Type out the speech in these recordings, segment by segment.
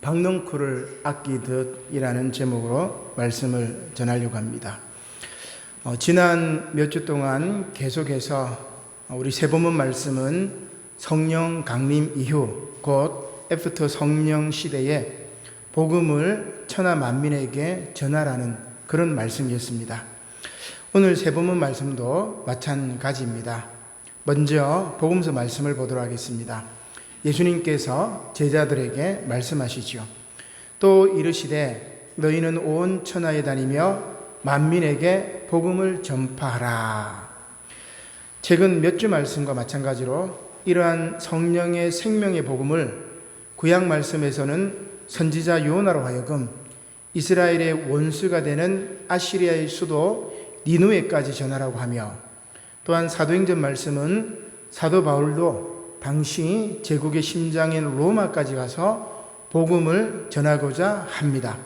박농쿨을 아끼듯이라는 제목으로 말씀을 전하려고 합니다. 지난 몇 주 동안 계속해서 우리 세본문 말씀은 성령 강림 이후 곧 애프터 성령 시대에 복음을 천하 만민에게 전하라는 그런 말씀이었습니다. 오늘 세본문 말씀도 마찬가지입니다. 먼저 복음서 말씀을 보도록 하겠습니다. 예수님께서 제자들에게 말씀하시죠. 또 이르시되 너희는 온 천하에 다니며 만민에게 복음을 전파하라. 최근 몇 주 말씀과 마찬가지로 이러한 성령의 생명의 복음을 구약 말씀에서는 선지자 요나로 하여금 이스라엘의 원수가 되는 아시리아의 수도 니누에까지 전하라고 하며, 또한 사도행전 말씀은 사도 바울도 당시 제국의 심장인 로마까지 가서 복음을 전하고자 합니다.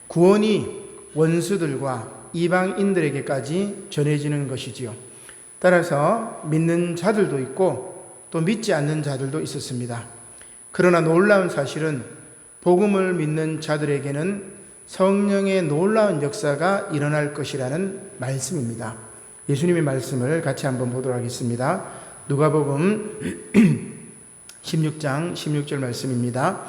구원이 원수들과 이방인들에게까지 전해지는 것이지요. 따라서 믿는 자들도 있고 또 믿지 않는 자들도 있었습니다. 그러나 놀라운 사실은 복음을 믿는 자들에게는 성령의 놀라운 역사가 일어날 것이라는 말씀입니다. 예수님의 말씀을 같이 한번 보도록 하겠습니다. 누가복음 16장 16절 말씀입니다.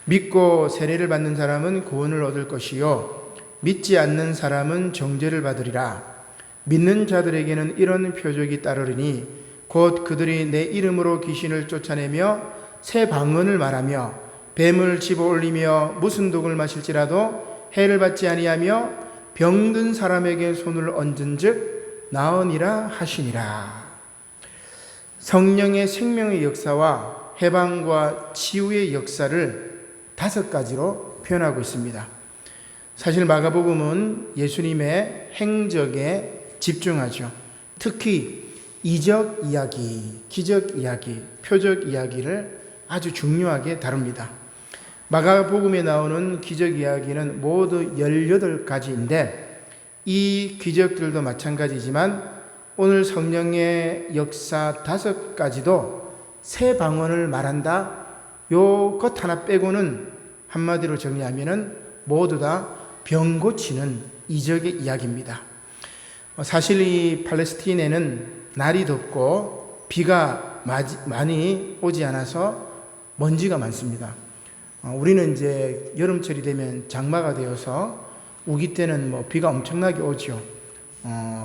믿고 세례를 받는 사람은 구원을 얻을 것이요 믿지 않는 사람은 정죄를 받으리라. 믿는 자들에게는 이런 표적이 따르리니 곧 그들이 내 이름으로 귀신을 쫓아내며 새 방언을 말하며 뱀을 집어올리며 무슨 독을 마실지라도 해를 받지 아니하며 병든 사람에게 손을 얹은즉 나으니라 하시니라. 성령의 생명의 역사와 해방과 치유의 역사를 5가지로 표현하고 있습니다. 사실 마가복음은 예수님의 행적에 집중하죠. 특히 이적 이야기, 기적 이야기, 표적 이야기를 아주 중요하게 다룹니다. 마가복음에 나오는 기적 이야기는 모두 18가지인데 이 기적들도 마찬가지지만 오늘 성령의 역사 5가지도 새 방언을 말한다. 요 것 하나 빼고는 한마디로 정리하면은 모두 다 병 고치는 이적의 이야기입니다. 사실 이 팔레스타인에는 날이 덥고 비가 많이 오지 않아서 먼지가 많습니다. 우리는 이제 여름철이 되면 장마가 되어서 우기 때는 비가 엄청나게 오죠.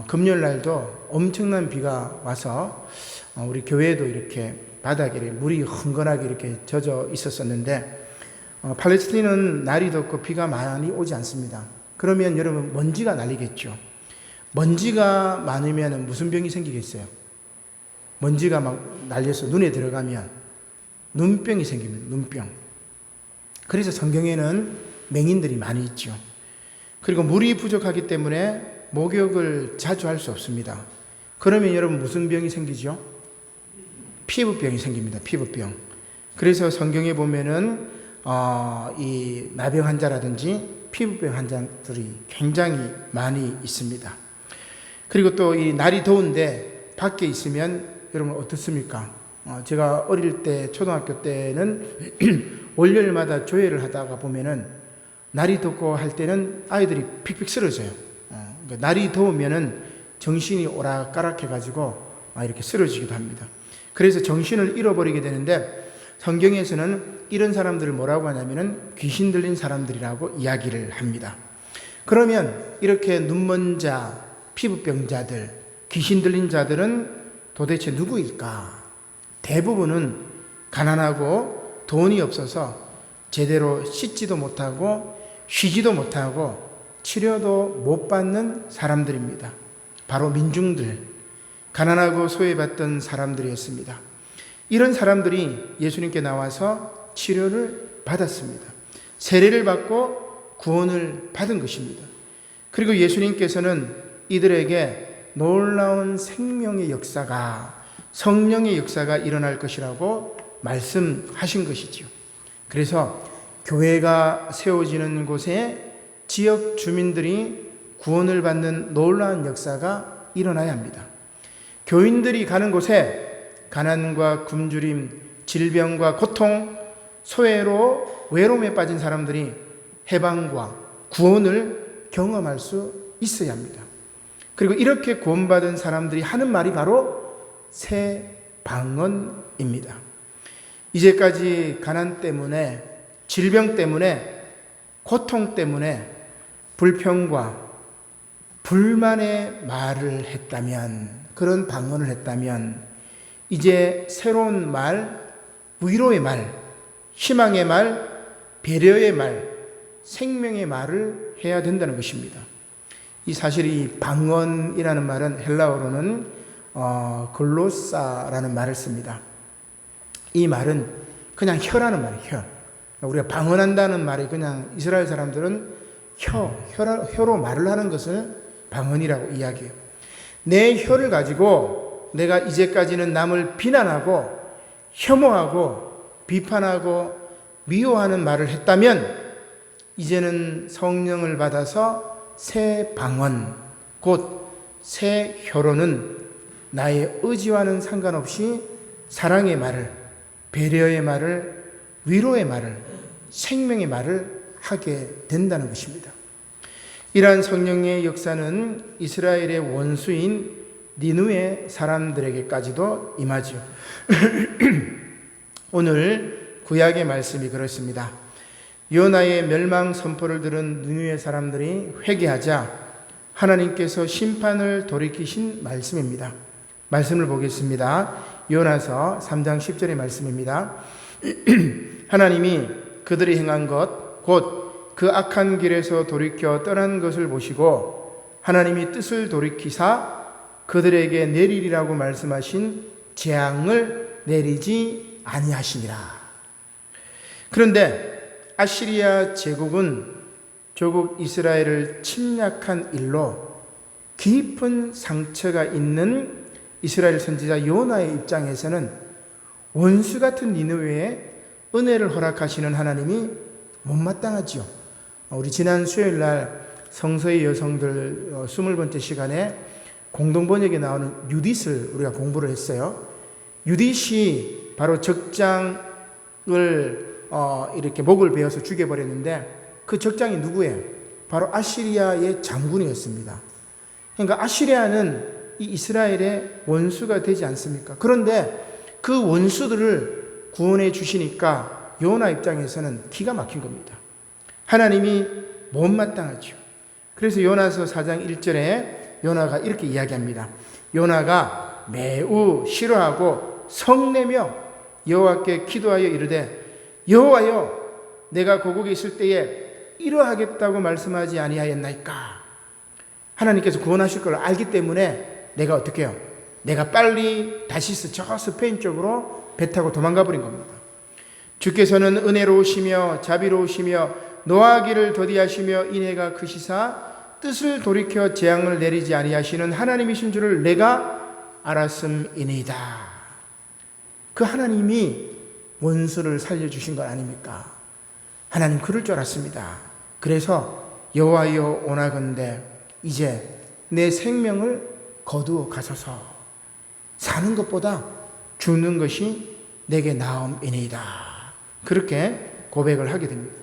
금요일 날도 엄청난 비가 와서 우리 교회도 이렇게 바닥에 물이 흥건하게 이렇게 젖어 있었었는데, 팔레스타인은 날이 덥고 비가 많이 오지 않습니다. 그러면 여러분 먼지가 날리겠죠. 먼지가 많으면 무슨 병이 생기겠어요? 먼지가 막 날려서 눈에 들어가면 눈병이 생깁니다. 눈병. 그래서 성경에는 맹인들이 많이 있죠. 그리고 물이 부족하기 때문에 목욕을 자주 할 수 없습니다. 그러면 여러분 무슨 병이 생기죠? 피부병이 생깁니다. 피부병. 그래서 성경에 보면은 이 나병 환자라든지 피부병 환자들이 굉장히 많이 있습니다. 그리고 또 이 날이 더운데 밖에 있으면 여러분 어떻습니까? 제가 어릴 때 초등학교 때는 월요일마다 조회를 하다가 보면은 날이 덥고 할 때는 아이들이 픽픽 쓰러져요. 날이 더우면은 정신이 오락가락해가지고 이렇게 쓰러지기도 합니다. 그래서 정신을 잃어버리게 되는데 성경에서는 이런 사람들을 뭐라고 하냐면은 귀신 들린 사람들이라고 이야기를 합니다. 그러면 이렇게 눈먼 자, 피부병자들, 귀신 들린 자들은 도대체 누구일까? 대부분은 가난하고 돈이 없어서 제대로 씻지도 못하고 쉬지도 못하고 치료도 못 받는 사람들입니다. 바로 민중들, 가난하고 소외받던 사람들이었습니다. 이런 사람들이 예수님께 나와서 치료를 받았습니다. 세례를 받고 구원을 받은 것입니다. 그리고 예수님께서는 이들에게 놀라운 생명의 역사가, 성령의 역사가 일어날 것이라고 말씀하신 것이지요. 그래서 교회가 세워지는 곳에 지역 주민들이 구원을 받는 놀라운 역사가 일어나야 합니다. 교인들이 가는 곳에 가난과 굶주림, 질병과 고통, 소외로 외로움에 빠진 사람들이 해방과 구원을 경험할 수 있어야 합니다. 그리고 이렇게 구원받은 사람들이 하는 말이 바로 새 방언입니다. 이제까지 가난 때문에, 질병 때문에, 고통 때문에 불평과 불만의 말을 했다면, 그런 방언을 했다면 이제 새로운 말, 위로의 말, 희망의 말, 배려의 말, 생명의 말을 해야 된다는 것입니다. 이 사실 이 방언이라는 말은 헬라어로는 글로사라는 말을 씁니다. 이 말은 그냥 혀라는 말이에요. 혀. 우리가 방언한다는 말이 그냥 이스라엘 사람들은 혀로 말을 하는 것을 방언이라고 이야기해요. 내 혀를 가지고 내가 이제까지는 남을 비난하고 혐오하고 비판하고 미워하는 말을 했다면 이제는 성령을 받아서 새 방언, 곧 새 혀로는 나의 의지와는 상관없이 사랑의 말을, 배려의 말을, 위로의 말을, 생명의 말을 하게 된다는 것입니다. 이러한 성령의 역사는 이스라엘의 원수인 니느웨 사람들에게까지도 임하죠. 오늘 구약의 말씀이 그렇습니다. 요나의 멸망 선포를 들은 니느웨 사람들이 회개하자 하나님께서 심판을 돌이키신 말씀입니다. 말씀을 보겠습니다. 요나서 3장 10절의 말씀입니다. 하나님이 그들이 행한 것, 곧 그 악한 길에서 돌이켜 떠난 것을 보시고 하나님이 뜻을 돌이키사 그들에게 내리리라고 말씀하신 재앙을 내리지 아니하시니라. 그런데 아시리아 제국은 조국 이스라엘을 침략한 일로 깊은 상처가 있는 이스라엘 선지자 요나의 입장에서는 원수 같은 니느웨에 은혜를 허락하시는 하나님이 못마땅하지요. 우리 지난 수요일 날 성서의 여성들 20번째 시간에 공동번역에 나오는 유딧을 우리가 공부를 했어요. 유딧이 바로 적장을 이렇게 목을 베어서 죽여버렸는데 그 적장이 누구예요? 바로 아시리아의 장군이었습니다. 그러니까 아시리아는 이 이스라엘의 원수가 되지 않습니까? 그런데 그 원수들을 구원해 주시니까 요나 입장에서는 기가 막힌 겁니다. 하나님이 못마땅하죠. 그래서 요나서 4장 1절에 요나가 이렇게 이야기합니다. 요나가 매우 싫어하고 성내며 여호와께 기도하여 이르되 여호와여 내가 고국에 있을 때에 이러하겠다고 말씀하지 아니하였나이까. 하나님께서 구원하실 걸 알기 때문에 내가 어떻게 해요? 내가 빨리 다시스 저 스페인 쪽으로 배 타고 도망가 버린 겁니다. 주께서는 은혜로우시며 자비로우시며 노하기를 더디하시며 인애가 크시사 뜻을 돌이켜 재앙을 내리지 아니하시는 하나님이신 줄을 내가 알았음이니이다. 그 하나님이 원수를 살려주신 것 아닙니까? 하나님 그럴 줄 알았습니다. 그래서 여호와여 오나건대 이제 내 생명을 거두어 가소서. 사는 것보다 죽는 것이 내게 나음이니이다. 그렇게 고백을 하게 됩니다.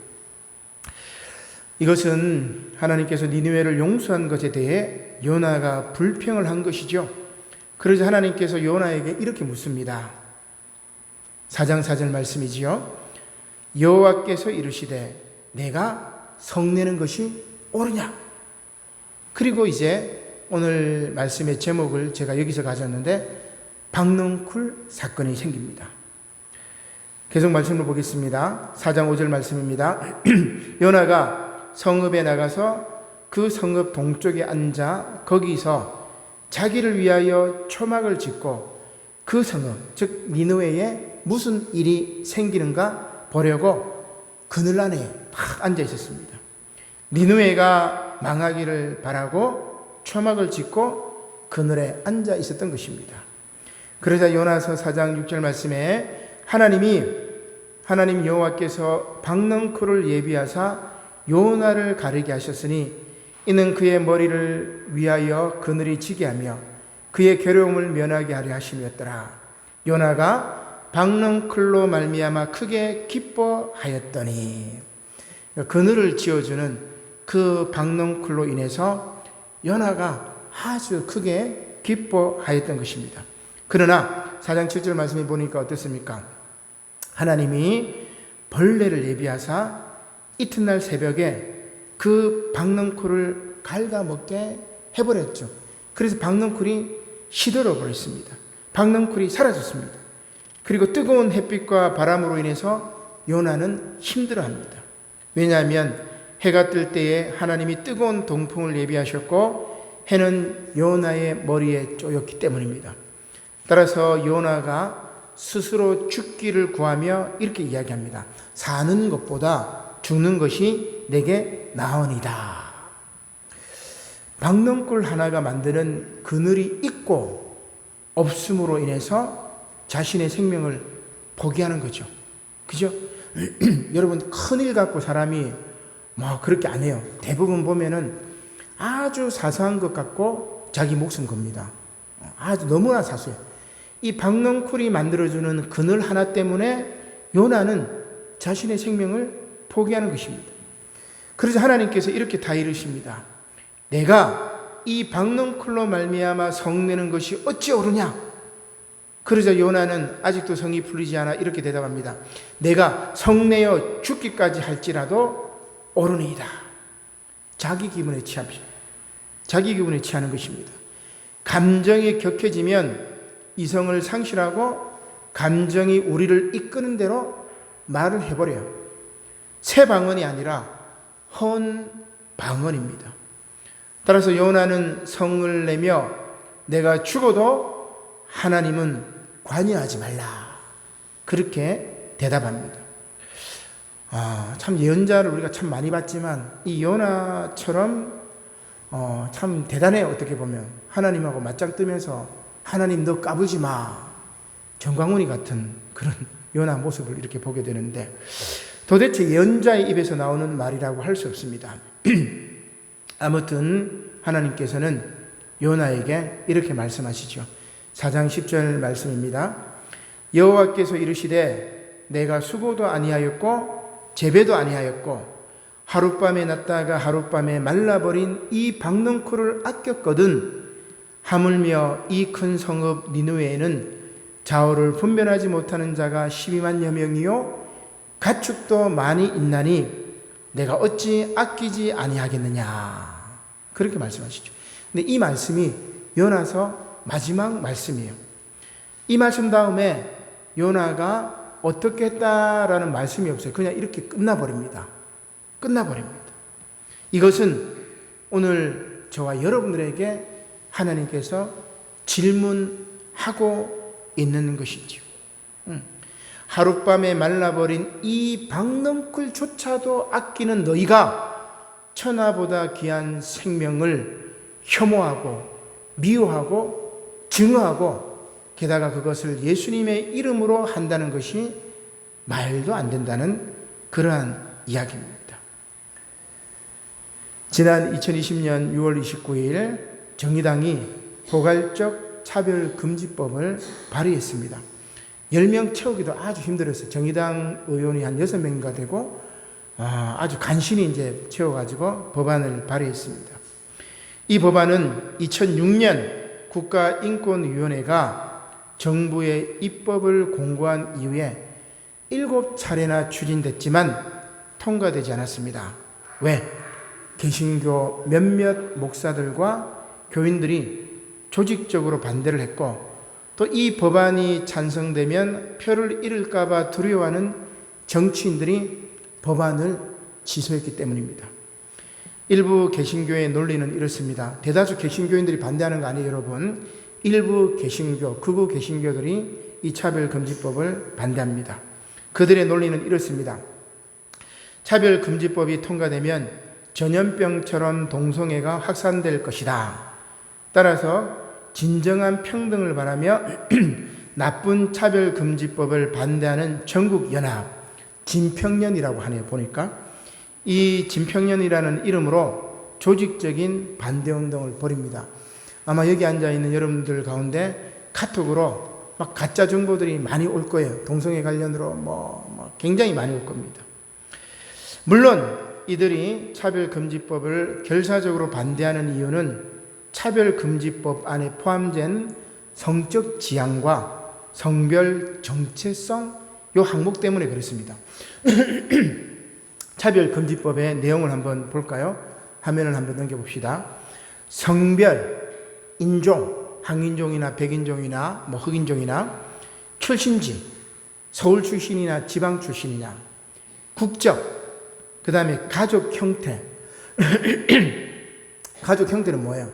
이것은 하나님께서 니느웨를 용서한 것에 대해 요나가 불평을 한 것이죠. 그러자 하나님께서 요나에게 이렇게 묻습니다. 4장 4절 말씀이지요. 여호와께서 이르시되 내가 성내는 것이 옳으냐. 그리고 이제 오늘 말씀의 제목을 제가 여기서 가졌는데 박넝쿨 사건이 생깁니다. 계속 말씀을 보겠습니다. 4장 5절 말씀입니다. 요나가 성읍에 나가서 그 성읍 동쪽에 앉아 거기서 자기를 위하여 초막을 짓고 그 성읍, 즉 니느웨에 무슨 일이 생기는가 보려고 그늘 안에 딱 앉아 있었습니다. 니느웨가 망하기를 바라고 초막을 짓고 그늘에 앉아 있었던 것입니다. 그러자 요나서 4장 6절 말씀에 하나님 여호와께서 박넝쿨을 예비하사 요나를 가르게 하셨으니 이는 그의 머리를 위하여 그늘이 지게 하며 그의 괴로움을 면하게 하려 하심이었더라. 요나가 박넝쿨로 말미암아 크게 기뻐하였더니, 그늘을 지어주는 그 박넝쿨로 인해서 요나가 아주 크게 기뻐하였던 것입니다. 그러나 4장 7절 말씀에 보니까 어떻습니까? 하나님이 벌레를 예비하사 이튿날 새벽에 그 박넝쿨을 갉아먹게 해버렸죠. 그래서 박넝쿨이 시들어 버렸습니다. 박넝쿨이 사라졌습니다. 그리고 뜨거운 햇빛과 바람으로 인해서 요나는 힘들어합니다. 왜냐하면 해가 뜰 때에 하나님이 뜨거운 동풍을 예비하셨고 해는 요나의 머리에 쪼였기 때문입니다. 따라서 요나가 스스로 죽기를 구하며 이렇게 이야기합니다. 사는 것보다 죽는 것이 내게 나으니라. 박넝쿨 하나가 만드는 그늘이 있고 없음으로 인해서 자신의 생명을 포기하는 거죠. 그죠? 여러분, 큰일 갖고 사람이 뭐 그렇게 안 해요. 대부분 보면은 아주 사소한 것 갖고 자기 목숨 겁니다. 아주 너무나 사소해요. 이 박넝쿨이 만들어주는 그늘 하나 때문에 요나는 자신의 생명을 포기하는 것입니다. 그래서 하나님께서 이렇게 다 이르십니다. 내가 이 박넝쿨로 말미암아 성내는 것이 어찌 옳으냐? 그러자 요나는 아직도 성이 풀리지 않아 이렇게 대답합니다. 내가 성내어 죽기까지 할지라도 옳으니이다. 자기 기분에 취합니다. 자기 기분에 취하는 것입니다. 감정이 격해지면 이성을 상실하고 감정이 우리를 이끄는 대로 말을 해버려요. 새 방언이 아니라 헌 방언입니다. 따라서 요나는 성을 내며 내가 죽어도 하나님은 관여하지 말라. 그렇게 대답합니다. 참 예언자를 우리가 참 많이 봤지만 이 요나처럼 참 대단해요. 어떻게 보면 하나님하고 맞짱 뜨면서 하나님 너 까불지 마. 정광훈이 같은 그런 요나 모습을 이렇게 보게 되는데 도대체 예언자의 입에서 나오는 말이라고 할 수 없습니다. 아무튼 하나님께서는 요나에게 이렇게 말씀하시죠. 4장 10절 말씀입니다. 여호와께서 이르시되 내가 수고도 아니하였고 재배도 아니하였고 하룻밤에 났다가 하룻밤에 말라버린 이 박넝쿨을 아꼈거든 하물며 이 큰 성읍 니느웨에는 좌우를 분별하지 못하는 자가 12만여 명이요 가축도 많이 있나니 내가 어찌 아끼지 아니하겠느냐. 그렇게 말씀하시죠. 근데 이 말씀이 요나서 마지막 말씀이에요. 이 말씀 다음에 요나가 어떻게 했다라는 말씀이 없어요. 그냥 이렇게 끝나버립니다. 끝나버립니다. 이것은 오늘 저와 여러분들에게 하나님께서 질문하고 있는 것이죠. 하룻밤에 말라버린 이 박넝쿨조차도 아끼는 너희가 천하보다 귀한 생명을 혐오하고 미워하고 증오하고 게다가 그것을 예수님의 이름으로 한다는 것이 말도 안 된다는 그러한 이야기입니다. 지난 2020년 6월 29일 정의당이 포괄적 차별금지법을 발의했습니다. 10명 채우기도 아주 힘들었어요. 정의당 의원이 한 6명인가 되고 아주 간신히 이제 채워가지고 법안을 발의했습니다. 이 법안은 2006년 국가인권위원회가 정부의 입법을 공고한 이후에 7차례나 추진됐지만 통과되지 않았습니다. 왜? 개신교 몇몇 목사들과 교인들이 조직적으로 반대를 했고 또 이 법안이 찬성되면 표를 잃을까 봐 두려워하는 정치인들이 법안을 취소했기 때문입니다. 일부 개신교의 논리는 이렇습니다. 대다수 개신교인들이 반대하는 거 아니에요, 여러분. 일부 개신교, 극우 개신교들이 이 차별금지법을 반대합니다. 그들의 논리는 이렇습니다. 차별금지법이 통과되면 전염병처럼 동성애가 확산될 것이다. 따라서 진정한 평등을 바라며 나쁜 차별금지법을 반대하는 전국연합, 진평련이라고 하네요. 보니까 이 진평련이라는 이름으로 조직적인 반대운동을 벌입니다. 아마 여기 앉아있는 여러분들 가운데 카톡으로 막 가짜 정보들이 많이 올 거예요. 동성애 관련으로 굉장히 많이 올 겁니다. 물론 이들이 차별금지법을 결사적으로 반대하는 이유는 차별금지법 안에 포함된 성적 지향과 성별 정체성 요 항목 때문에 그렇습니다. 차별금지법의 내용을 한번 볼까요? 화면을 한번 넘겨봅시다. 성별, 인종, 황인종이나 백인종이나 흑인종이나 출신지, 서울 출신이나 지방 출신이냐, 국적, 그 다음에 가족 형태. 가족 형태는 뭐예요?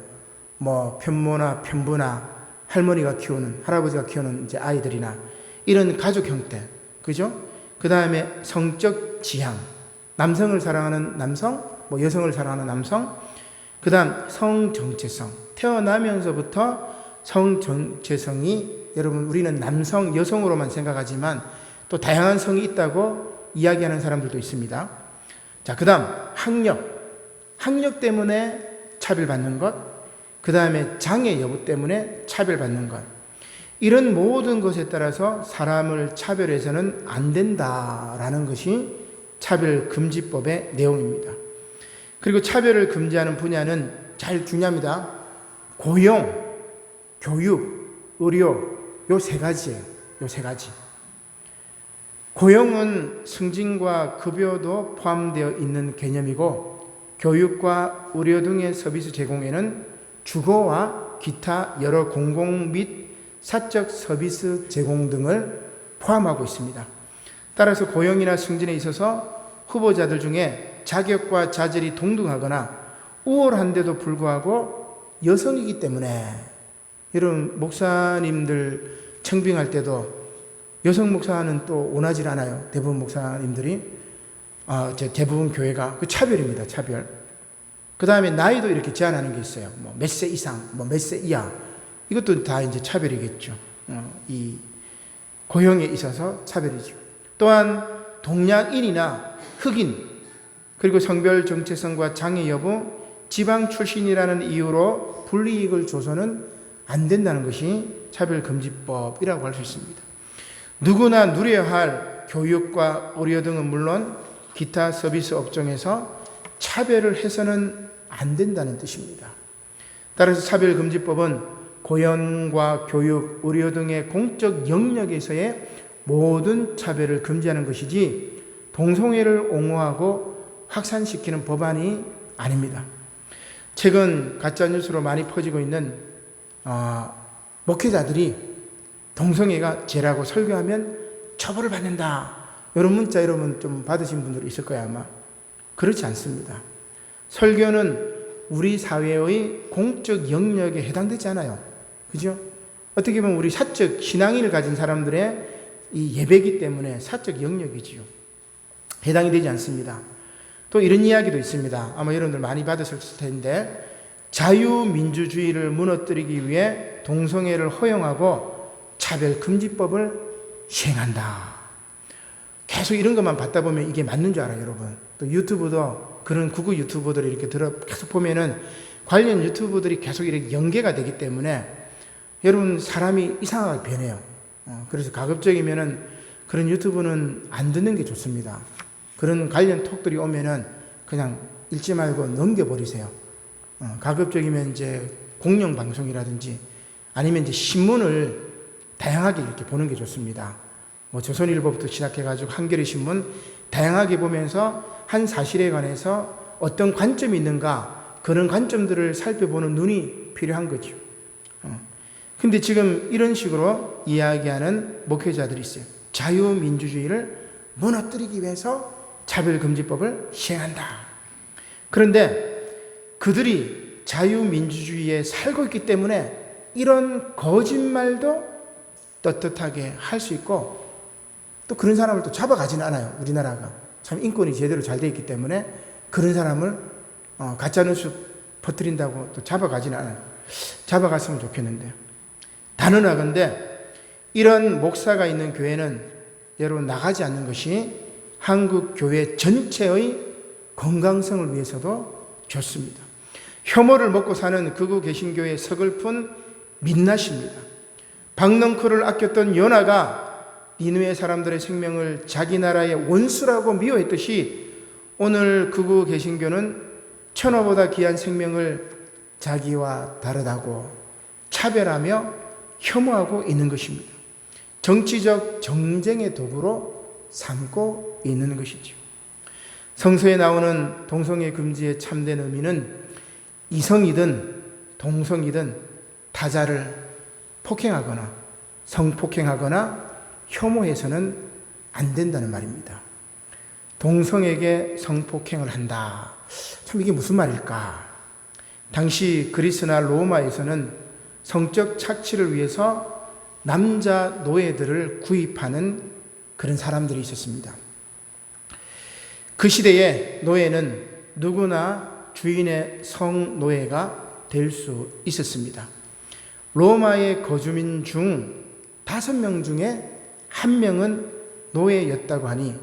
편모나 편부나 할머니가 키우는, 할아버지가 키우는 이제 아이들이나 이런 가족 형태. 그죠? 그 다음에 성적 지향. 남성을 사랑하는 남성, 여성을 사랑하는 남성. 그 다음 성정체성. 태어나면서부터 성정체성이, 여러분, 우리는 남성, 여성으로만 생각하지만 또 다양한 성이 있다고 이야기하는 사람들도 있습니다. 자, 그 다음 학력 때문에 차별받는 것, 그 다음에 장애 여부 때문에 차별받는 것, 이런 모든 것에 따라서 사람을 차별해서는 안 된다라는 것이 차별금지법의 내용입니다. 그리고 차별을 금지하는 분야는 잘 중요합니다. 고용, 교육, 의료, 요 세 가지예요. 요 세 가지. 고용은 승진과 급여도 포함되어 있는 개념이고, 교육과 의료 등의 서비스 제공에는 주거와 기타 여러 공공 및 사적 서비스 제공 등을 포함하고 있습니다. 따라서 고용이나 승진에 있어서 후보자들 중에 자격과 자질이 동등하거나 우월한데도 불구하고 여성이기 때문에, 여러분 목사님들 청빙할 때도 여성 목사는 또 원하지 않아요. 대부분 목사님들이, 대부분 교회가 그 차별입니다. 차별. 그 다음에 나이도 이렇게 제한하는 게 있어요. 몇 세 이상, 몇 세 이하. 이것도 다 이제 차별이겠죠. 이 고용에 있어서 차별이죠. 또한 동양인이나 흑인, 그리고 성별 정체성과 장애 여부, 지방 출신이라는 이유로 불이익을 줘서는 안 된다는 것이 차별금지법이라고 할 수 있습니다. 누구나 누려야 할 교육과 의료 등은 물론 기타 서비스 업종에서 차별을 해서는 안 된다는 뜻입니다. 따라서 차별금지법은 고용과 교육, 의료 등의 공적 영역에서의 모든 차별을 금지하는 것이지 동성애를 옹호하고 확산시키는 법안이 아닙니다. 최근 가짜뉴스로 많이 퍼지고 있는 목회자들이 동성애가 죄라고 설교하면 처벌을 받는다, 이런 문자 여러분 좀 받으신 분들이 있을 거예요 아마. 그렇지 않습니다. 설교는 우리 사회의 공적 영역에 해당되지 않아요. 그죠? 어떻게 보면 우리 사적 신앙인을 가진 사람들의 이 예배이기 때문에 사적 영역이지요. 해당이 되지 않습니다. 또 이런 이야기도 있습니다. 아마 여러분들 많이 받으셨을 텐데, 자유민주주의를 무너뜨리기 위해 동성애를 허용하고 차별금지법을 시행한다. 계속 이런 것만 받다 보면 이게 맞는 줄 알아요, 여러분. 또 유튜브도 그런 구구 유튜버들이 이렇게 계속 보면은 관련 유튜브들이 계속 이렇게 연계가 되기 때문에 여러분 사람이 이상하게 변해요. 그래서 가급적이면은 그런 유튜브는 안 듣는 게 좋습니다. 그런 관련 톡들이 오면은 그냥 읽지 말고 넘겨버리세요. 가급적이면 이제 공영방송이라든지 아니면 이제 신문을 다양하게 이렇게 보는 게 좋습니다. 조선일보부터 시작해가지고 한겨레 신문 다양하게 보면서 한 사실에 관해서 어떤 관점이 있는가, 그런 관점들을 살펴보는 눈이 필요한 거죠. 근데 지금 이런 식으로 이야기하는 목회자들이 있어요. 자유민주주의를 무너뜨리기 위해서 차별금지법을 시행한다. 그런데 그들이 자유민주주의에 살고 있기 때문에 이런 거짓말도 떳떳하게 할 수 있고, 또 그런 사람을 또 잡아가지는 않아요. 우리나라가 참 인권이 제대로 잘 되어 있기 때문에 그런 사람을 가짜뉴스 퍼뜨린다고 또 잡아가지는 않아요. 잡아갔으면 좋겠는데요. 단언하건대 이런 목사가 있는 교회는 여러분 나가지 않는 것이 한국 교회 전체의 건강성을 위해서도 좋습니다. 혐오를 먹고 사는 극우 개신교의 서글픈 민낯입니다. 박넝쿨을 아꼈던 요나가 니느웨 사람들의 생명을 자기 나라의 원수라고 미워했듯이 오늘 극우 개신교는 천하보다 귀한 생명을 자기와 다르다고 차별하며 혐오하고 있는 것입니다. 정치적 정쟁의 도구로 삼고 있는 것이죠. 성서에 나오는 동성애 금지의 참된 의미는 이성이든 동성이든 타자를 폭행하거나 성폭행하거나 혐오해서는 안 된다는 말입니다. 동성에게 성폭행을 한다. 참 이게 무슨 말일까? 당시 그리스나 로마에서는 성적 착취를 위해서 남자 노예들을 구입하는 그런 사람들이 있었습니다. 그 시대에 노예는 누구나 주인의 성노예가 될 수 있었습니다. 로마의 거주민 중 5명 중에 1명은 노예였다고 하니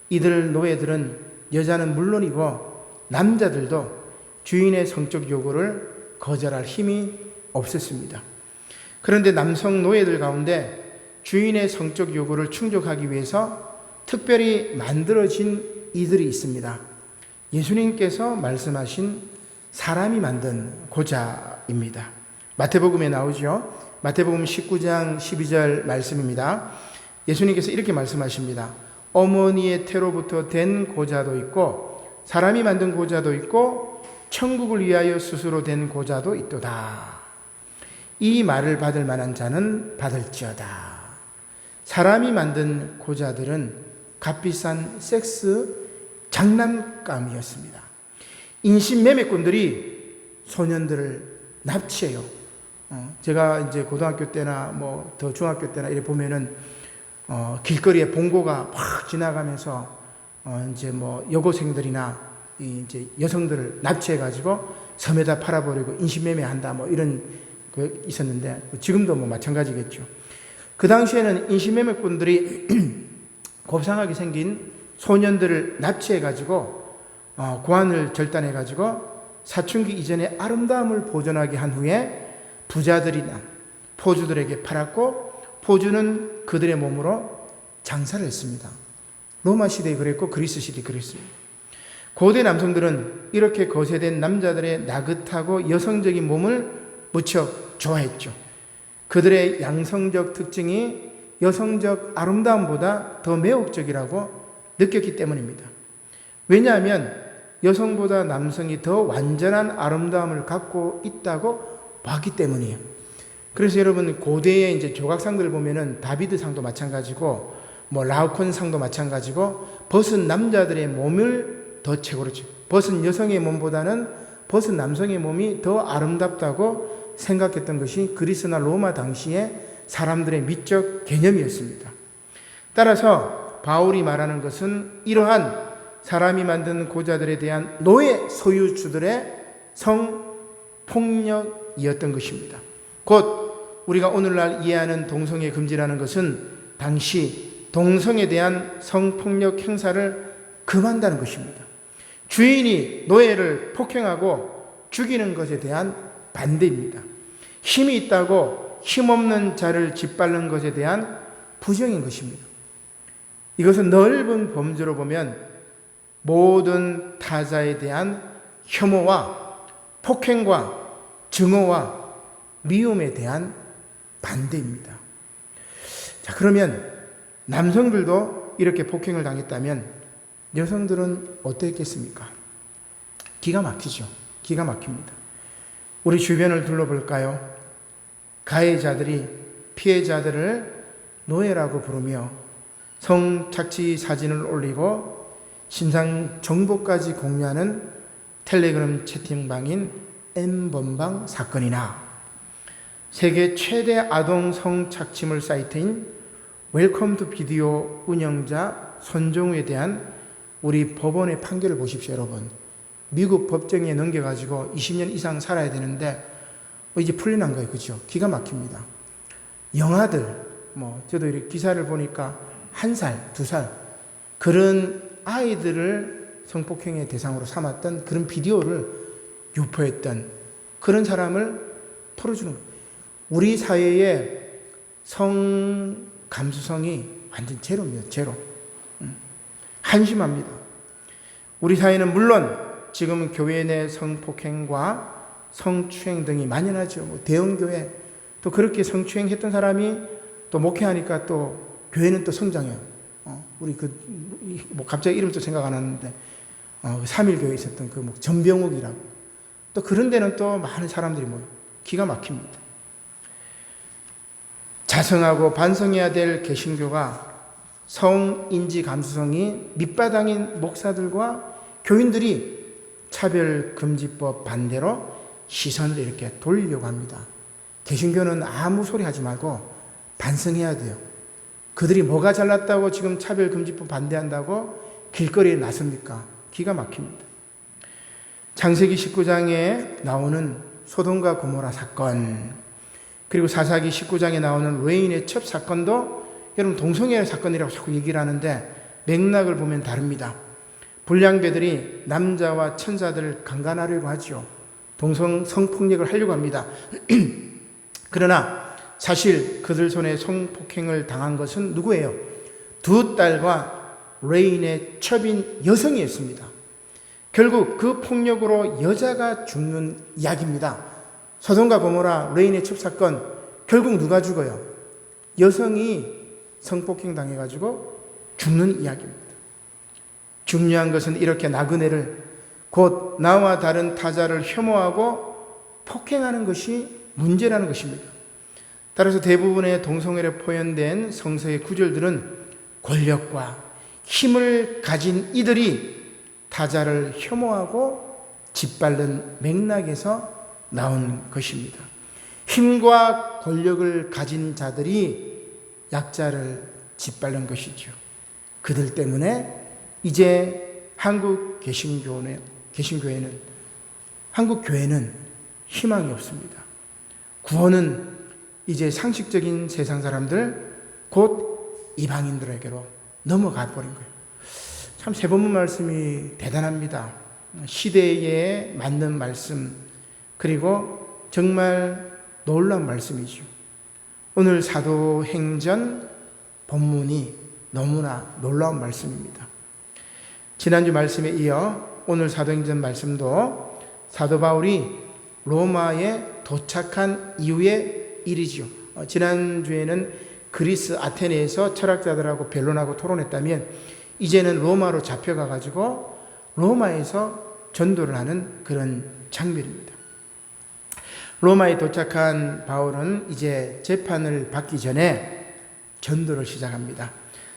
이들 노예들은 여자는 물론이고 남자들도 주인의 성적 요구를 거절할 힘이 없었습니다. 그런데 남성 노예들 가운데 주인의 성적 요구를 충족하기 위해서 특별히 만들어진 이들이 있습니다. 예수님께서 말씀하신 사람이 만든 고자입니다. 마태복음에 나오죠. 마태복음 19장 12절 말씀입니다. 예수님께서 이렇게 말씀하십니다. 어머니의 태로부터 된 고자도 있고 사람이 만든 고자도 있고 천국을 위하여 스스로 된 고자도 있도다. 이 말을 받을 만한 자는 받을지어다. 사람이 만든 고자들은 값비싼 섹스 장난감이었습니다. 인신매매꾼들이 소년들을 납치해요. 제가 이제 고등학교 때나 뭐 더 중학교 때나 이래 보면은 길거리에 봉고가 확 지나가면서 이제 뭐 여고생들이나 이제 여성들을 납치해가지고 섬에다 팔아버리고 인신매매한다 뭐 이런 그 있었는데 지금도 뭐 마찬가지겠죠. 그 당시에는 인신매매꾼들이 곱상하게 생긴 소년들을 납치해가지고 고환을 절단해가지고 사춘기 이전의 아름다움을 보존하게 한 후에 부자들이나 포주들에게 팔았고 포주는 그들의 몸으로 장사를 했습니다. 로마 시대에 그랬고 그리스 시대에 그랬습니다. 고대 남성들은 이렇게 거세된 남자들의 나긋하고 여성적인 몸을 무척 좋아했죠. 그들의 양성적 특징이 여성적 아름다움보다 더 매혹적이라고 느꼈기 때문입니다. 왜냐하면 여성보다 남성이 더 완전한 아름다움을 갖고 있다고 봤기 때문이에요. 그래서 여러분 고대의 이제 조각상들을 보면은 다비드상도 마찬가지고 뭐 라오콘상도 마찬가지고 벗은 남자들의 몸을 더 최고로 치고 벗은 여성의 몸보다는 벗은 남성의 몸이 더 아름답다고 생각했던 것이 그리스나 로마 당시의 사람들의 미적 개념이었습니다. 따라서 바울이 말하는 것은 이러한 사람이 만든 고자들에 대한 노예 소유주들의 성폭력이었던 것입니다. 곧 우리가 오늘날 이해하는 동성애 금지라는 것은 당시 동성에 대한 성폭력 행사를 금한다는 것입니다. 주인이 노예를 폭행하고 죽이는 것에 대한 반대입니다. 힘이 있다고 힘없는 자를 짓밟는 것에 대한 부정인 것입니다. 이것은 넓은 범주로 보면 모든 타자에 대한 혐오와 폭행과 증오와 미움에 대한 반대입니다. 자, 그러면 남성들도 이렇게 폭행을 당했다면 여성들은 어땠겠습니까? 기가 막히죠. 기가 막힙니다. 우리 주변을 둘러볼까요? 가해자들이 피해자들을 노예라고 부르며 성착취 사진을 올리고 신상 정보까지 공유하는 텔레그램 채팅방인 N번방 사건이나 세계 최대 아동 성착취물 사이트인 웰컴 투 비디오 운영자 손정우에 대한 우리 법원의 판결을 보십시오, 여러분. 미국 법정에 넘겨가지고 20년 이상 살아야 되는데 이제 풀려난 거예요, 그렇죠? 기가 막힙니다. 영아들, 저도 이렇게 기사를 보니까 1살, 2살 그런 아이들을 성폭행의 대상으로 삼았던 그런 비디오를 유포했던 그런 사람을 풀어주는 거예요. 우리 사회에 성 감수성이 완전 제로입니다. 제로. 한심합니다. 우리 사회는 물론 지금 교회 내 성폭행과 성추행 등이 만연하죠. 대형교회 또 그렇게 성추행했던 사람이 또 목회하니까 또 교회는 또 성장해요. 우리 갑자기 이름도 생각 안 하는데 3.1교회에 있었던 전병욱이라고 또 그런 데는 또 많은 사람들이 모여요. 기가 막힙니다. 자성하고 반성해야 될 개신교가 성인지 감수성이 밑바닥인 목사들과 교인들이 차별금지법 반대로 시선을 이렇게 돌리려고 합니다. 개신교는 아무 소리 하지 말고 반성해야 돼요. 그들이 뭐가 잘났다고 지금 차별금지법 반대한다고 길거리에 나섭니까? 기가 막힙니다. 창세기 19장에 나오는 소돔과 고모라 사건, 그리고 사사기 19장에 나오는 레인의 첩 사건도 여러분 동성애 사건이라고 자꾸 얘기를 하는데 맥락을 보면 다릅니다. 불량배들이 남자와 천사들을 강간하려고 하죠. 성폭력을 하려고 합니다. 그러나 사실 그들 손에 성폭행을 당한 것은 누구예요? 두 딸과 레인의 첩인 여성이었습니다. 결국 그 폭력으로 여자가 죽는 이야기입니다. 소돔과 고모라 레인의 첩 사건, 결국 누가 죽어요? 여성이 성폭행 당해가지고 죽는 이야기입니다. 중요한 것은 이렇게 나그네를 곧 나와 다른 타자를 혐오하고 폭행하는 것이 문제라는 것입니다. 따라서 대부분의 동성애를 표현된 성서의 구절들은 권력과 힘을 가진 이들이 타자를 혐오하고 짓밟는 맥락에서 나온 것입니다. 힘과 권력을 가진 자들이 약자를 짓밟는 것이죠. 그들 때문에 이제 한국 개신교회는 한국 교회는 희망이 없습니다. 구원은 이제 상식적인 세상 사람들 곧 이방인들에게로 넘어가 버린 거예요. 참 세번문 말씀이 대단합니다. 시대에 맞는 말씀, 그리고 정말 놀라운 말씀이죠. 오늘 사도행전 본문이 너무나 놀라운 말씀입니다. 지난주 말씀에 이어 오늘 사도행전 말씀도 사도 바울이 로마에 도착한 이후의 일이죠. 지난주에는 그리스 아테네에서 철학자들하고 변론하고 토론했다면 이제는 로마로 잡혀가가지고 로마에서 전도를 하는 그런 장면입니다. 로마에 도착한 바울은 이제 재판을 받기 전에 전도를 시작합니다.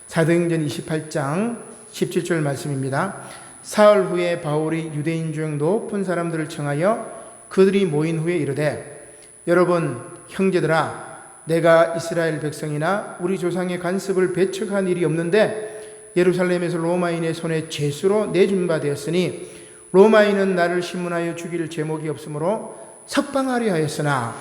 사도행전 28장 17절 말씀입니다. 사흘 후에 바울이 유대인 중 높은 사람들을 청하여 그들이 모인 후에 이르되 여러분 형제들아 내가 이스라엘 백성이나 우리 조상의 간섭을 배척한 일이 없는데 예루살렘에서 로마인의 손에 죄수로 내준 바 되었으니 로마인은 나를 신문하여 죽일 제목이 없으므로 석방하려 하였으나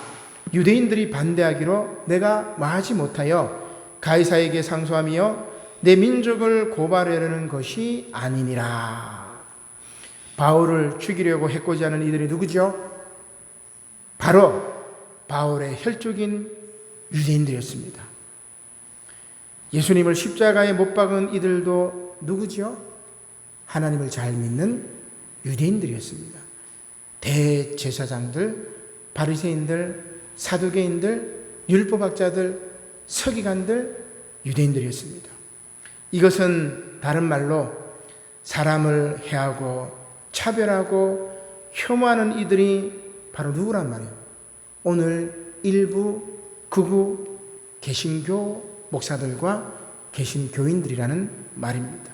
유대인들이 반대하기로 내가 마하지 못하여 가이사에게 상소하며 내 민족을 고발하려는 것이 아니니라. 바울을 죽이려고 해코지 하는 이들이 누구죠? 바로 바울의 혈족인 유대인들이었습니다. 예수님을 십자가에 못 박은 이들도 누구죠? 하나님을 잘 믿는 유대인들이었습니다. 대제사장들, 바리새인들, 사두개인들, 율법학자들, 서기관들, 유대인들이었습니다. 이것은 다른 말로 사람을 해하고 차별하고 혐오하는 이들이 바로 누구란 말이에요? 오늘 일부 극우 개신교 목사들과 개신교인들이라는 말입니다.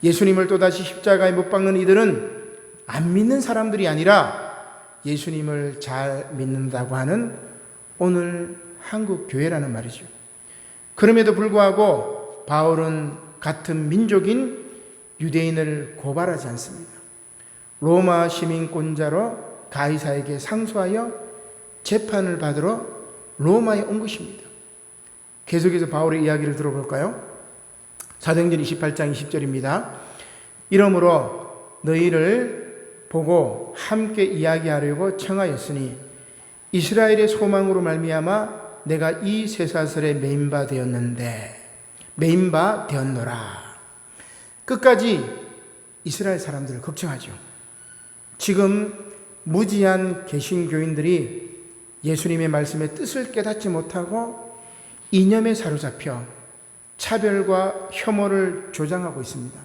예수님을 또다시 십자가에 못 박는 이들은 안 믿는 사람들이 아니라 예수님을 잘 믿는다고 하는 오늘 한국 교회라는 말이죠. 그럼에도 불구하고 바울은 같은 민족인 유대인을 고발하지 않습니다. 로마 시민권자로 가이사에게 상소하여 재판을 받으러 로마에 온 것입니다. 계속해서 바울의 이야기를 들어볼까요? 사도행전 28장 20절입니다. 이러므로 너희를 보고 함께 이야기하려고 청하였으니 이스라엘의 소망으로 말미암아 내가 이 쇠사슬에 매인바 되었노라. 끝까지 이스라엘 사람들을 걱정하죠. 지금 무지한 개신교인들이 예수님의 말씀의 뜻을 깨닫지 못하고 이념에 사로잡혀 차별과 혐오를 조장하고 있습니다.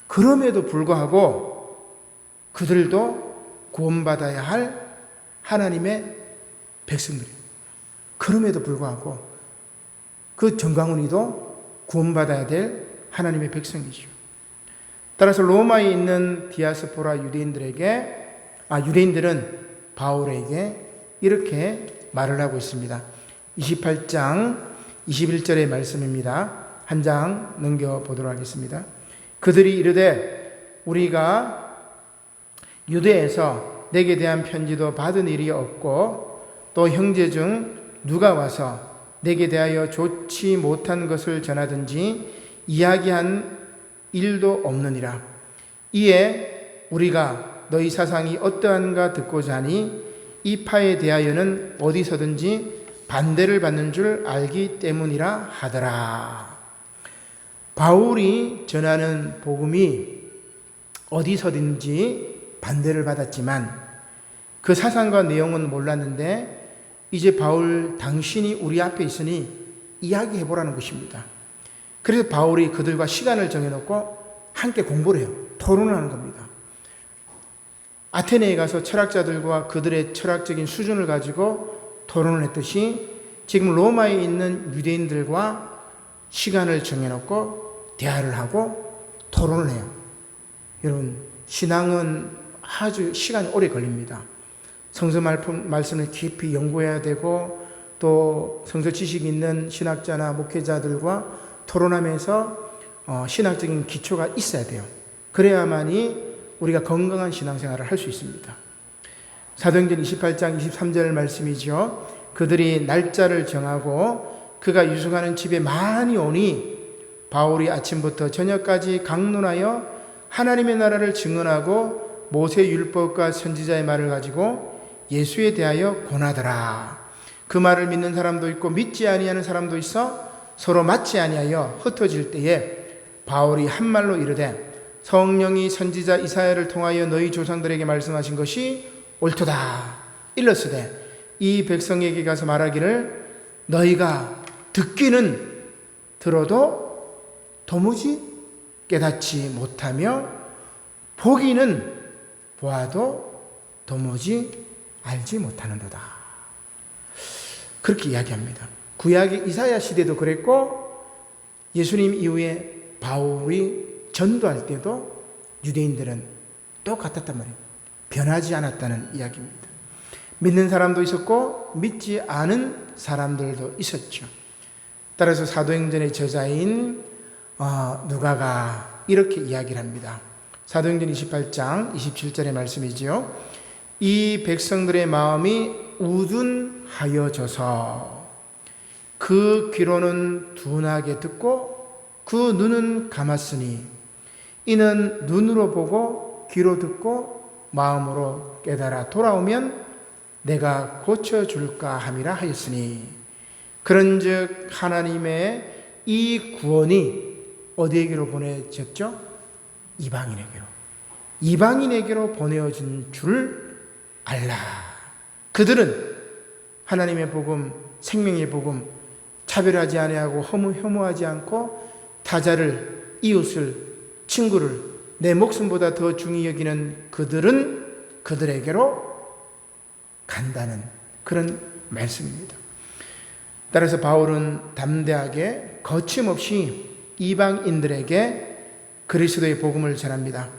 그럼에도 불구하고 그들도 구원받아야 할 하나님의 백성들이에요. 그럼에도 불구하고 그 정강훈이도 구원받아야 될 하나님의 백성이죠. 따라서 로마에 있는 디아스포라 유대인들은 바울에게 이렇게 말을 하고 있습니다. 28장 21절의 말씀입니다. 한 장 넘겨보도록 하겠습니다. 그들이 이르되 우리가 유대에서 내게 대한 편지도 받은 일이 없고 또 형제 중 누가 와서 내게 대하여 좋지 못한 것을 전하든지 이야기한 일도 없느니라. 이에 우리가 너희 사상이 어떠한가 듣고자 하니 이 파에 대하여는 어디서든지 반대를 받는 줄 알기 때문이라 하더라. 바울이 전하는 복음이 어디서든지 반대를 받았지만 그 사상과 내용은 몰랐는데 이제 바울 당신이 우리 앞에 있으니 이야기해 보라는 것입니다. 그래서 바울이 그들과 시간을 정해놓고 함께 공부를 해요. 토론을 하는 겁니다. 아테네에 가서 철학자들과 그들의 철학적인 수준을 가지고 토론을 했듯이 지금 로마에 있는 유대인들과 시간을 정해놓고 대화를 하고 토론을 해요. 여러분, 신앙은 아주 시간이 오래 걸립니다. 성서 말씀을 깊이 연구해야 되고 또 성서 지식이 있는 신학자나 목회자들과 토론하면서 신학적인 기초가 있어야 돼요. 그래야만이 우리가 건강한 신앙생활을 할 수 있습니다. 사도행전 28장 23절 말씀이죠. 그들이 날짜를 정하고 그가 유숙하는 집에 많이 오니 바울이 아침부터 저녁까지 강론하여 하나님의 나라를 증언하고 모세 율법과 선지자의 말을 가지고 예수에 대하여 권하더라. 그 말을 믿는 사람도 있고 믿지 아니하는 사람도 있어 서로 맞지 아니하여 흩어질 때에 바울이 한 말로 이르되 성령이 선지자 이사야를 통하여 너희 조상들에게 말씀하신 것이 옳도다. 일렀으되 이 백성에게 가서 말하기를 너희가 듣기는 들어도 도무지 깨닫지 못하며 보기는 보아도 도무지 알지 못하는도다. 그렇게 이야기합니다. 구약의 이사야 시대도 그랬고 예수님 이후에 바울이 전도할 때도 유대인들은 똑같았단 말이에요. 변하지 않았다는 이야기입니다. 믿는 사람도 있었고 믿지 않은 사람들도 있었죠. 따라서 사도행전의 저자인 누가가 이렇게 이야기를 합니다. 사도행전 28장 27절의 말씀이지요. 이 백성들의 마음이 우둔하여져서 그 귀로는 둔하게 듣고 그 눈은 감았으니 이는 눈으로 보고 귀로 듣고 마음으로 깨달아 돌아오면 내가 고쳐줄까 함이라 하였으니 그런즉 하나님의 이 구원이 어디에게로 보내졌죠? 이방인에게로 보내어진 줄 알라. 그들은 하나님의 복음, 생명의 복음 차별하지 아니하고 혐오하지 않고 타자를, 이웃을, 친구를 내 목숨보다 더 중히 여기는 그들은 그들에게로 간다는 그런 말씀입니다. 따라서 바울은 담대하게 거침없이 이방인들에게 그리스도의 복음을 전합니다.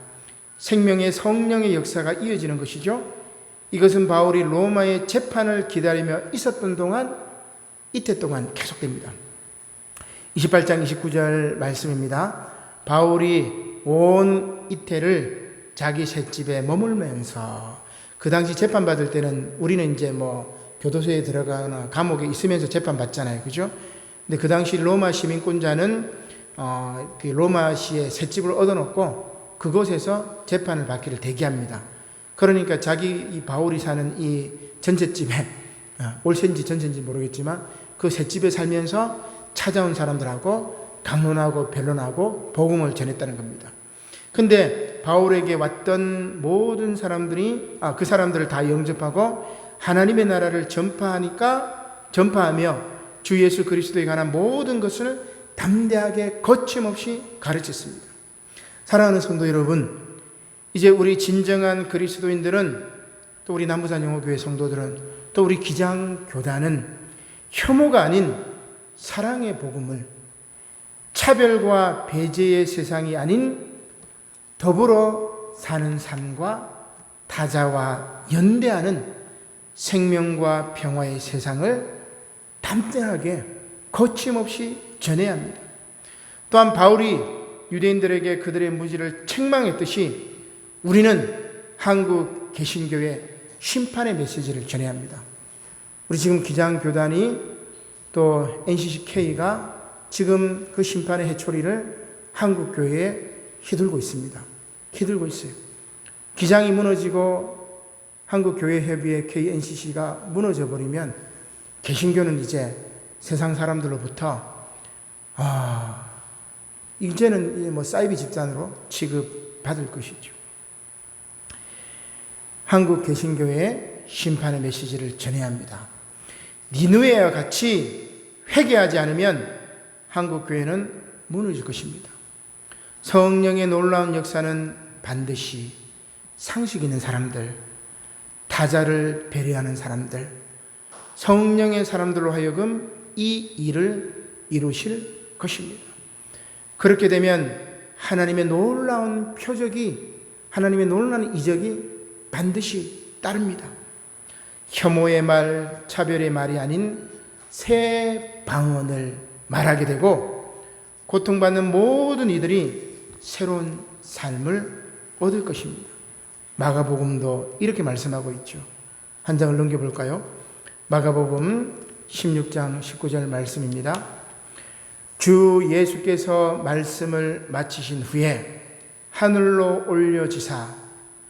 생명의 성령의 역사가 이어지는 것이죠. 이것은 바울이 로마의 재판을 기다리며 있었던 동안 이때 동안 계속됩니다. 28장 29절 말씀입니다. 바울이 온 이태를 자기 셋집에 머물면서 그 당시 재판받을 때는 우리는 이제 교도소에 들어가거나 감옥에 있으면서 재판받잖아요. 그죠? 근데 그 당시 로마 시민권자는 그 로마시의 셋집을 얻어놓고 그곳에서 재판을 받기를 대기합니다. 그러니까 이 바울이 사는 이 전셋집에 올세인지 전세인지 모르겠지만 그 셋집에 살면서 찾아온 사람들하고 강론하고 변론하고 복음을 전했다는 겁니다. 근데 바울에게 왔던 모든 사람들이 그 사람들을 다 영접하고 하나님의 나라를 전파하며 주 예수 그리스도에 관한 모든 것을 담대하게 거침없이 가르쳤습니다. 사랑하는 성도 여러분, 이제 우리 진정한 그리스도인들은, 또 우리 남부산 영어교회 성도들은, 또 우리 기장교단은 혐오가 아닌 사랑의 복음을, 차별과 배제의 세상이 아닌 더불어 사는 삶과 타자와 연대하는 생명과 평화의 세상을 담대하게 거침없이 전해야 합니다. 또한 바울이 유대인들에게 그들의 무지를 책망했듯이 우리는 한국 개신교회 심판의 메시지를 전해야 합니다. 우리 지금 기장교단이 또 NCCK가 지금 그 심판의 해초리를 한국교회에 휘둘고 있습니다. 휘둘고 있어요. 기장이 무너지고 한국교회협의회 KNCC가 무너져버리면 개신교는 이제 세상 사람들로부터 이제는 사이비 집단으로 취급받을 것이죠. 한국 개신교회의 심판의 메시지를 전해야 합니다. 니느웨와 같이 회개하지 않으면 한국 교회는 무너질 것입니다. 성령의 놀라운 역사는 반드시 상식 있는 사람들, 타자를 배려하는 사람들, 성령의 사람들로 하여금 이 일을 이루실 것입니다. 그렇게 되면 하나님의 놀라운 표적이, 하나님의 놀라운 이적이 반드시 따릅니다. 혐오의 말, 차별의 말이 아닌 새 방언을 말하게 되고 고통받는 모든 이들이 새로운 삶을 얻을 것입니다. 마가복음도 이렇게 말씀하고 있죠. 한 장을 넘겨볼까요? 마가복음 16장 19절 말씀입니다. 주 예수께서 말씀을 마치신 후에 하늘로 올려지사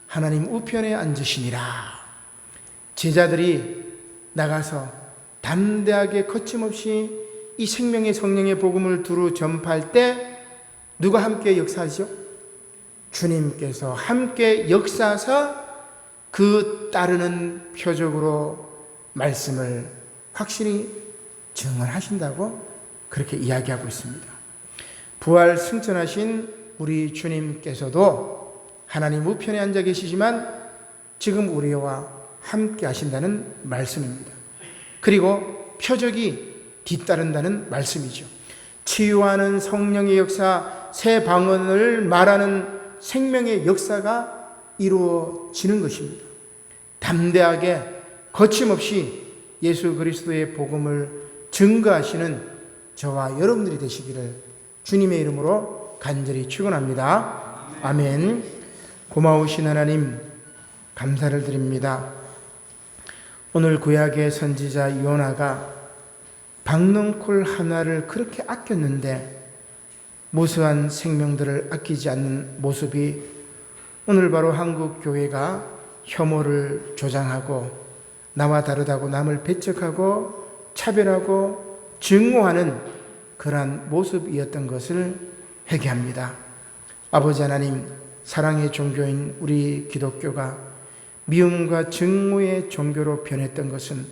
하나님 우편에 앉으시니라. 제자들이 나가서 담대하게 거침없이 이 생명의 성령의 복음을 두루 전파할 때 누가 함께 역사하죠? 주님께서 함께 역사하사 그 따르는 표적으로 말씀을 확실히 증언하신다고 그렇게 이야기하고 있습니다. 부활 승천하신 우리 주님께서도 하나님 우편에 앉아 계시지만 지금 우리와 함께 하신다는 말씀입니다. 그리고 표적이 뒤따른다는 말씀이죠. 치유하는 성령의 역사, 새 방언을 말하는 생명의 역사가 이루어지는 것입니다. 담대하게 거침없이 예수 그리스도의 복음을 증거하시는 저와 여러분들이 되시기를 주님의 이름으로 간절히 축원합니다. 아멘. 고마우신 하나님 감사를 드립니다. 오늘 구약의 선지자 요나가 박넝쿨 하나를 그렇게 아꼈는데 무수한 생명들을 아끼지 않는 모습이 오늘 바로 한국 교회가 혐오를 조장하고 나와 다르다고 남을 배척하고 차별하고 증오하는 그러한 모습이었던 것을 회개합니다. 아버지 하나님, 사랑의 종교인 우리 기독교가 미움과 증오의 종교로 변했던 것은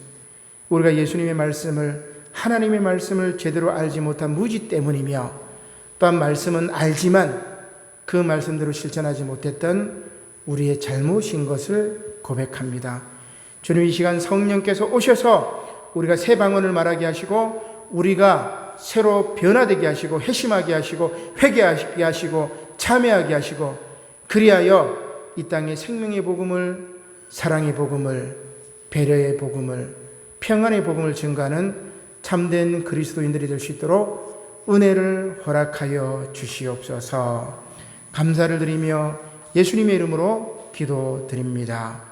우리가 예수님의 말씀을, 하나님의 말씀을 제대로 알지 못한 무지 때문이며, 또한 말씀은 알지만 그 말씀대로 실천하지 못했던 우리의 잘못인 것을 고백합니다. 주님, 이 시간 성령께서 오셔서 우리가 새 방언을 말하게 하시고 우리가 새로 변화되게 하시고 회심하게 하시고 회개하게 하시고 참회하게 하시고, 그리하여 이 땅에 생명의 복음을, 사랑의 복음을, 배려의 복음을, 평안의 복음을 증거하는 참된 그리스도인들이 될 수 있도록 은혜를 허락하여 주시옵소서. 감사를 드리며 예수님의 이름으로 기도드립니다.